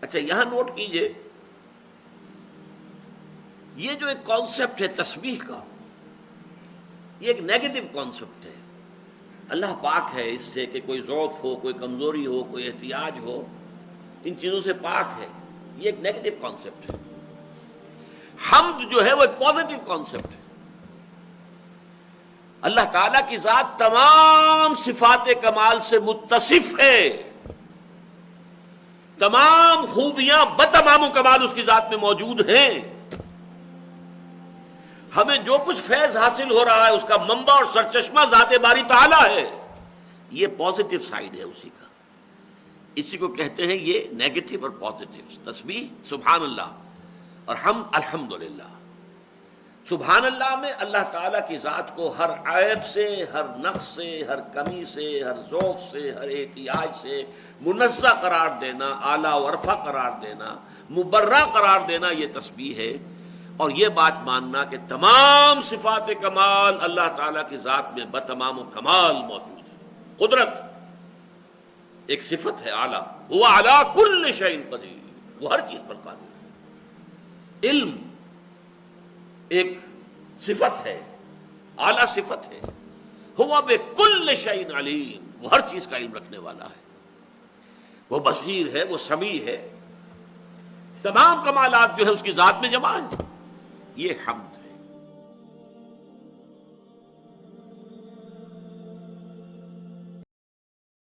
اچھا یہاں نوٹ کیجئے، یہ جو ایک کانسیپٹ ہے تسبیح کا، یہ ایک نیگیٹو کانسیپٹ ہے۔ اللہ پاک ہے اس سے کہ کوئی ضعف ہو، کوئی کمزوری ہو، کوئی احتیاج ہو، ان چیزوں سے پاک ہے، یہ ایک نیگیٹو کانسیپٹ ہے۔ حمد جو ہے وہ ایک پازیٹو کانسیپٹ ہے۔ اللہ تعالیٰ کی ذات تمام صفات کمال سے متصف ہے، تمام خوبیاں بتمام و کمال اس کی ذات میں موجود ہیں۔ ہمیں جو کچھ فیض حاصل ہو رہا ہے اس کا منبع اور سرچشمہ ذات باری تعالیٰ ہے، یہ پازیٹو سائیڈ ہے اسی کا، اسی کو کہتے ہیں یہ نیگیٹو اور پازیٹو۔ تسبیح سبحان اللہ اور حمد الحمدللہ۔ سبحان اللہ میں اللہ تعالیٰ کی ذات کو ہر عیب سے، ہر نقص سے، ہر کمی سے، ہر ضعف سے، ہر احتیاج سے منزہ قرار دینا، اعلیٰ و ارفع قرار دینا، مبرہ قرار دینا، یہ تسبیح ہے۔ اور یہ بات ماننا کہ تمام صفات کمال اللہ تعالیٰ کی ذات میں بتمام و کمال موجود ہے۔ قدرت ایک صفت ہے اعلیٰ، هو علی کل شیء قدیر، وہ ہر چیز پر قادر ہے۔ علم ایک صفت ہے، اعلیٰ صفت ہے، هو بکل شیء علیم، وہ ہر چیز کا علم رکھنے والا ہے، وہ بصیر ہے، وہ سمیع ہے، تمام کمالات جو ہے اس کی ذات میں جمع ہے۔ یہ حمد